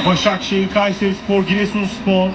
Başakşehir, Kayserispor, Giresunspor.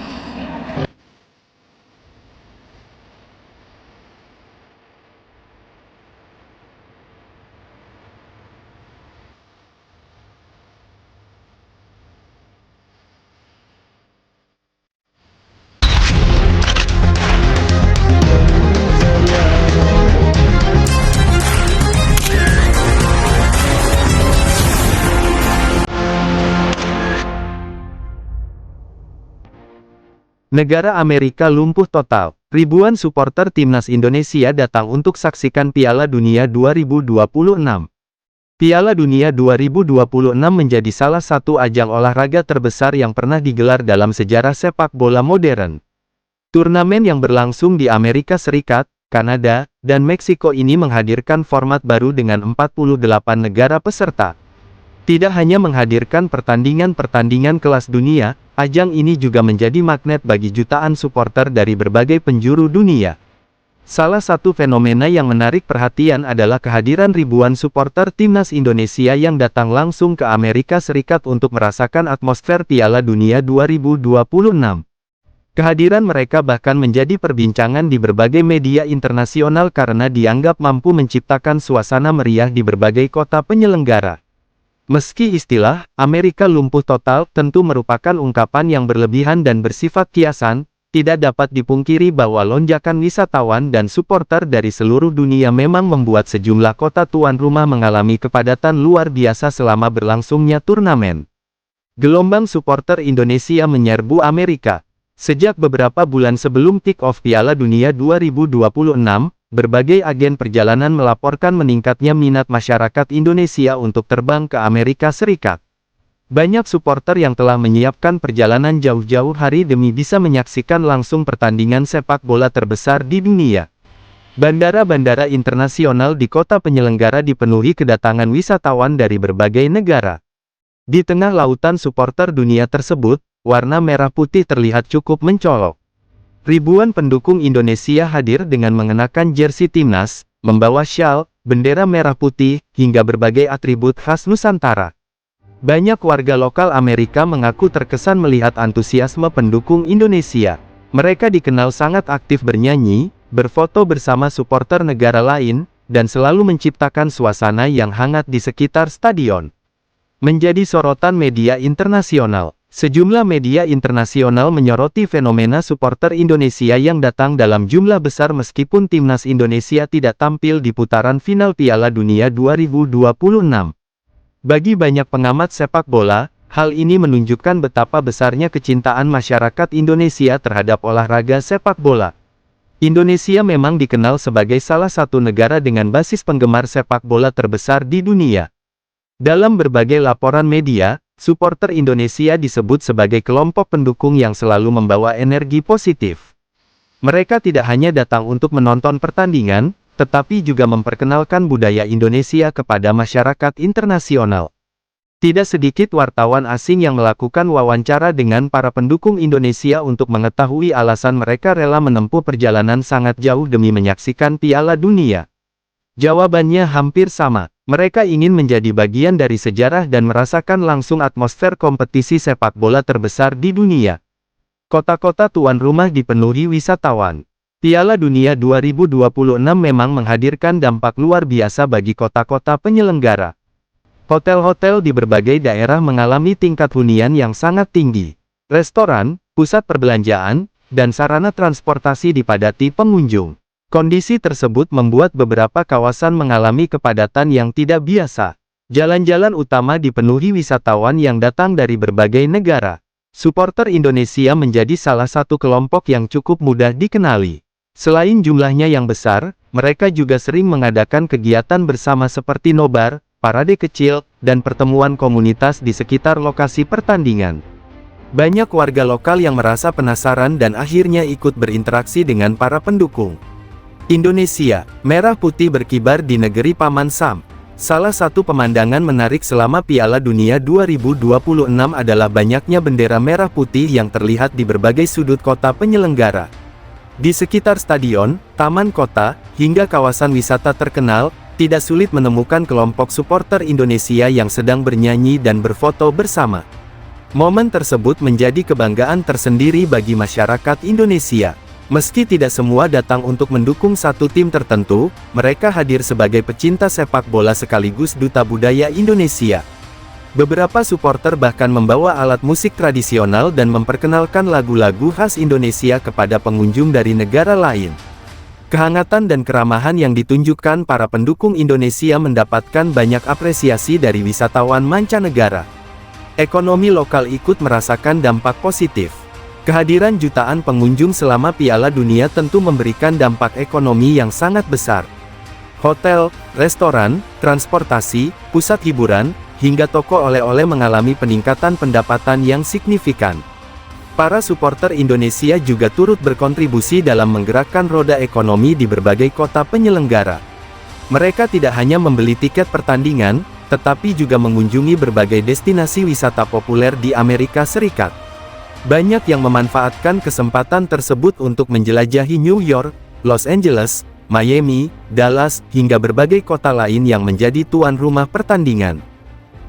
Negara Amerika lumpuh total. Ribuan supporter timnas Indonesia datang untuk saksikan Piala Dunia 2026. Piala Dunia 2026 menjadi salah satu ajang olahraga terbesar yang pernah digelar dalam sejarah sepak bola modern. Turnamen yang berlangsung di Amerika Serikat, Kanada, dan Meksiko ini menghadirkan format baru dengan 48 negara peserta. Tidak hanya menghadirkan pertandingan-pertandingan kelas dunia, ajang ini juga menjadi magnet bagi jutaan supporter dari berbagai penjuru dunia. Salah satu fenomena yang menarik perhatian adalah kehadiran ribuan supporter timnas Indonesia yang datang langsung ke Amerika Serikat untuk merasakan atmosfer Piala Dunia 2026. Kehadiran mereka bahkan menjadi perbincangan di berbagai media internasional karena dianggap mampu menciptakan suasana meriah di berbagai kota penyelenggara. Meski istilah Amerika lumpuh total tentu merupakan ungkapan yang berlebihan dan bersifat kiasan, tidak dapat dipungkiri bahwa lonjakan wisatawan dan supporter dari seluruh dunia memang membuat sejumlah kota tuan rumah mengalami kepadatan luar biasa selama berlangsungnya turnamen. Gelombang supporter Indonesia menyerbu Amerika. Sejak beberapa bulan sebelum kick-off Piala Dunia 2026, berbagai agen perjalanan melaporkan meningkatnya minat masyarakat Indonesia untuk terbang ke Amerika Serikat. Banyak supporter yang telah menyiapkan perjalanan jauh-jauh hari demi bisa menyaksikan langsung pertandingan sepak bola terbesar di dunia. Bandara-bandara internasional di kota penyelenggara dipenuhi kedatangan wisatawan dari berbagai negara. Di tengah lautan supporter dunia tersebut, warna merah putih terlihat cukup mencolok. Ribuan pendukung Indonesia hadir dengan mengenakan jersey timnas, membawa syal, bendera merah putih, hingga berbagai atribut khas Nusantara. Banyak warga lokal Amerika mengaku terkesan melihat antusiasme pendukung Indonesia. Mereka dikenal sangat aktif bernyanyi, berfoto bersama supporter negara lain, dan selalu menciptakan suasana yang hangat di sekitar stadion. Menjadi sorotan media internasional. Sejumlah media internasional menyoroti fenomena supporter Indonesia yang datang dalam jumlah besar meskipun timnas Indonesia tidak tampil di putaran final Piala Dunia 2026. Bagi banyak pengamat sepak bola, hal ini menunjukkan betapa besarnya kecintaan masyarakat Indonesia terhadap olahraga sepak bola. Indonesia memang dikenal sebagai salah satu negara dengan basis penggemar sepak bola terbesar di dunia. Dalam berbagai laporan media, supporter Indonesia disebut sebagai kelompok pendukung yang selalu membawa energi positif. Mereka tidak hanya datang untuk menonton pertandingan, tetapi juga memperkenalkan budaya Indonesia kepada masyarakat internasional. Tidak sedikit wartawan asing yang melakukan wawancara dengan para pendukung Indonesia untuk mengetahui alasan mereka rela menempuh perjalanan sangat jauh demi menyaksikan Piala Dunia. Jawabannya hampir sama. Mereka ingin menjadi bagian dari sejarah dan merasakan langsung atmosfer kompetisi sepak bola terbesar di dunia. Kota-kota tuan rumah dipenuhi wisatawan. Piala Dunia 2026 memang menghadirkan dampak luar biasa bagi kota-kota penyelenggara. Hotel-hotel di berbagai daerah mengalami tingkat hunian yang sangat tinggi. Restoran, pusat perbelanjaan, dan sarana transportasi dipadati pengunjung. Kondisi tersebut membuat beberapa kawasan mengalami kepadatan yang tidak biasa. Jalan-jalan utama dipenuhi wisatawan yang datang dari berbagai negara. Supporter Indonesia menjadi salah satu kelompok yang cukup mudah dikenali. Selain jumlahnya yang besar, mereka juga sering mengadakan kegiatan bersama seperti nobar, parade kecil, dan pertemuan komunitas di sekitar lokasi pertandingan. Banyak warga lokal yang merasa penasaran dan akhirnya ikut berinteraksi dengan para pendukung. Indonesia, merah putih berkibar di negeri Paman Sam. Salah satu pemandangan menarik selama Piala Dunia 2026 adalah banyaknya bendera merah putih yang terlihat di berbagai sudut kota penyelenggara. Di sekitar stadion, taman kota, hingga kawasan wisata terkenal, tidak sulit menemukan kelompok supporter Indonesia yang sedang bernyanyi dan berfoto bersama. Momen tersebut menjadi kebanggaan tersendiri bagi masyarakat Indonesia. Meski tidak semua datang untuk mendukung satu tim tertentu, mereka hadir sebagai pecinta sepak bola sekaligus duta budaya Indonesia. Beberapa supporter bahkan membawa alat musik tradisional dan memperkenalkan lagu-lagu khas Indonesia kepada pengunjung dari negara lain. Kehangatan dan keramahan yang ditunjukkan para pendukung Indonesia mendapatkan banyak apresiasi dari wisatawan mancanegara. Ekonomi lokal ikut merasakan dampak positif. Kehadiran jutaan pengunjung selama Piala Dunia tentu memberikan dampak ekonomi yang sangat besar. Hotel, restoran, transportasi, pusat hiburan, hingga toko oleh-oleh mengalami peningkatan pendapatan yang signifikan. Para supporter Indonesia juga turut berkontribusi dalam menggerakkan roda ekonomi di berbagai kota penyelenggara. Mereka tidak hanya membeli tiket pertandingan, tetapi juga mengunjungi berbagai destinasi wisata populer di Amerika Serikat. Banyak yang memanfaatkan kesempatan tersebut untuk menjelajahi New York, Los Angeles, Miami, Dallas, hingga berbagai kota lain yang menjadi tuan rumah pertandingan.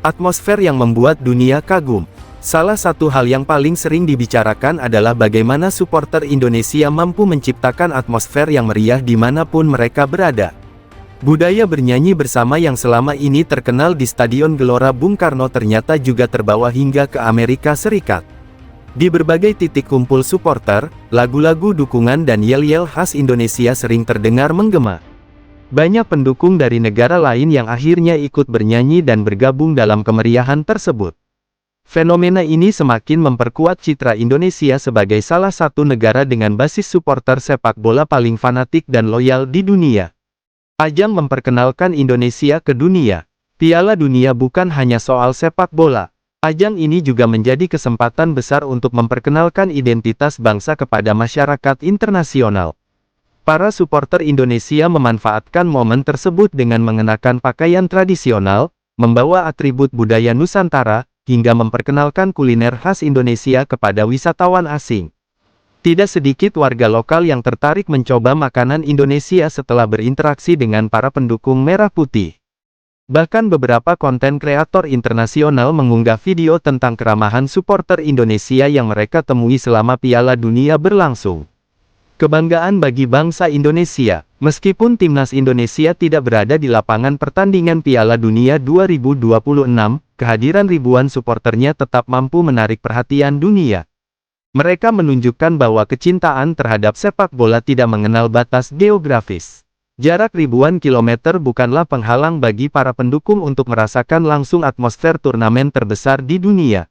Atmosfer yang membuat dunia kagum. Salah satu hal yang paling sering dibicarakan adalah bagaimana supporter Indonesia mampu menciptakan atmosfer yang meriah dimanapun mereka berada. Budaya bernyanyi bersama yang selama ini terkenal di Stadion Gelora Bung Karno ternyata juga terbawa hingga ke Amerika Serikat. Di berbagai titik kumpul supporter, lagu-lagu dukungan dan yel-yel khas Indonesia sering terdengar menggema. Banyak pendukung dari negara lain yang akhirnya ikut bernyanyi dan bergabung dalam kemeriahan tersebut. Fenomena ini semakin memperkuat citra Indonesia sebagai salah satu negara dengan basis supporter sepak bola paling fanatik dan loyal di dunia. Ajang memperkenalkan Indonesia ke dunia. Piala Dunia bukan hanya soal sepak bola. Ajang ini juga menjadi kesempatan besar untuk memperkenalkan identitas bangsa kepada masyarakat internasional. Para supporter Indonesia memanfaatkan momen tersebut dengan mengenakan pakaian tradisional, membawa atribut budaya Nusantara, hingga memperkenalkan kuliner khas Indonesia kepada wisatawan asing. Tidak sedikit warga lokal yang tertarik mencoba makanan Indonesia setelah berinteraksi dengan para pendukung Merah Putih. Bahkan beberapa konten kreator internasional mengunggah video tentang keramahan supporter Indonesia yang mereka temui selama Piala Dunia berlangsung. Kebanggaan bagi bangsa Indonesia. Meskipun timnas Indonesia tidak berada di lapangan pertandingan Piala Dunia 2026, kehadiran ribuan supporternya tetap mampu menarik perhatian dunia. Mereka menunjukkan bahwa kecintaan terhadap sepak bola tidak mengenal batas geografis. Jarak ribuan kilometer bukanlah penghalang bagi para pendukung untuk merasakan langsung atmosfer turnamen terbesar di dunia.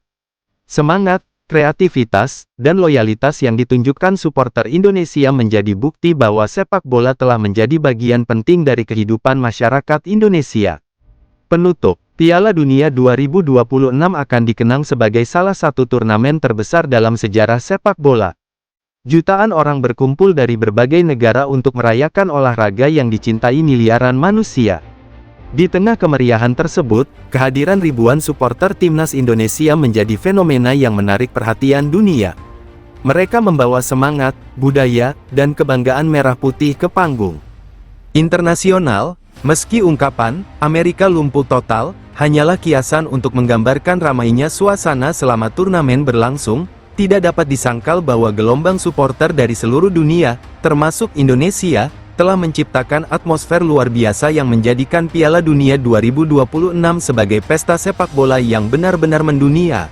Semangat, kreativitas, dan loyalitas yang ditunjukkan supporter Indonesia menjadi bukti bahwa sepak bola telah menjadi bagian penting dari kehidupan masyarakat Indonesia. Penutup, Piala Dunia 2026 akan dikenang sebagai salah satu turnamen terbesar dalam sejarah sepak bola. Jutaan orang berkumpul dari berbagai negara untuk merayakan olahraga yang dicintai miliaran manusia. Di tengah kemeriahan tersebut, kehadiran ribuan supporter timnas Indonesia menjadi fenomena yang menarik perhatian dunia. Mereka membawa semangat, budaya, dan kebanggaan merah putih ke panggung internasional. Meski ungkapan "Amerika lumpuh total" hanyalah kiasan untuk menggambarkan ramainya suasana selama turnamen berlangsung, tidak dapat disangkal bahwa gelombang supporter dari seluruh dunia, termasuk Indonesia, telah menciptakan atmosfer luar biasa yang menjadikan Piala Dunia 2026 sebagai pesta sepak bola yang benar-benar mendunia.